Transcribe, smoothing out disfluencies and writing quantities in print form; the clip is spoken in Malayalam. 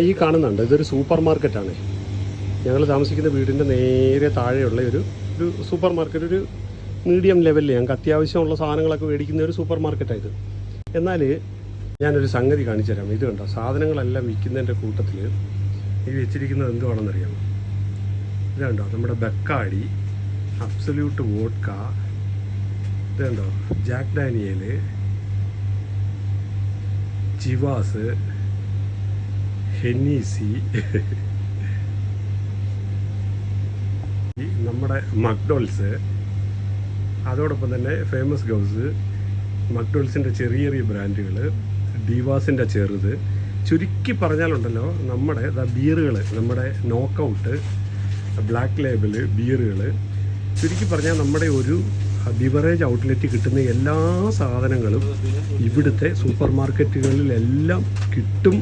ഈ കാണുന്നുണ്ട്, ഇതൊരു സൂപ്പർ മാർക്കറ്റാണ്. ഞങ്ങൾ താമസിക്കുന്ന വീടിൻ്റെ നേരെ താഴെയുള്ള ഒരു സൂപ്പർ മാർക്കറ്റ്, ഒരു മീഡിയം ലെവലിൽ ഞങ്ങൾക്ക് അത്യാവശ്യമുള്ള സാധനങ്ങളൊക്കെ മേടിക്കുന്ന ഒരു സൂപ്പർ മാർക്കറ്റായത്. എന്നാൽ ഞാനൊരു സംഗതി കാണിച്ചു തരാം. ഇത് കണ്ടോ, സാധനങ്ങളെല്ലാം വിൽക്കുന്നതിൻ്റെ കൂട്ടത്തിൽ ഈ വെച്ചിരിക്കുന്നത് എന്തുവാണെന്നറിയാമോ? ഇത് കണ്ടോ, നമ്മുടെ ബക്കാടി, അബ്സല്യൂട്ട് വോഡ്ക, ഇത് കണ്ടോ, ജാക്ക് ഡാനിയേൽ, ചിവാസ്, ഹെന്നീസി, നമ്മുടെ മക്ഡോൾസ്, അതോടൊപ്പം തന്നെ ഫേമസ് ഗൗസ്, മക്ഡോൾസിൻ്റെ ചെറിയ ചെറിയ ബ്രാൻഡുകൾ, ഡിവാസിൻ്റെ ചെറുത്. ചുരുക്കി പറഞ്ഞാലുണ്ടല്ലോ, നമ്മുടെ ബിയറുകൾ, നമ്മുടെ നോക്കൗട്ട്, ബ്ലാക്ക് ലേബിൾ ബിയറുകൾ, ചുരുക്കി പറഞ്ഞാൽ നമ്മുടെ ഒരു ബിവറേജ് ഔട്ട്ലെറ്റ് കിട്ടുന്ന എല്ലാ സാധനങ്ങളും ഇവിടുത്തെ സൂപ്പർ മാർക്കറ്റുകളിലെല്ലാം കിട്ടും.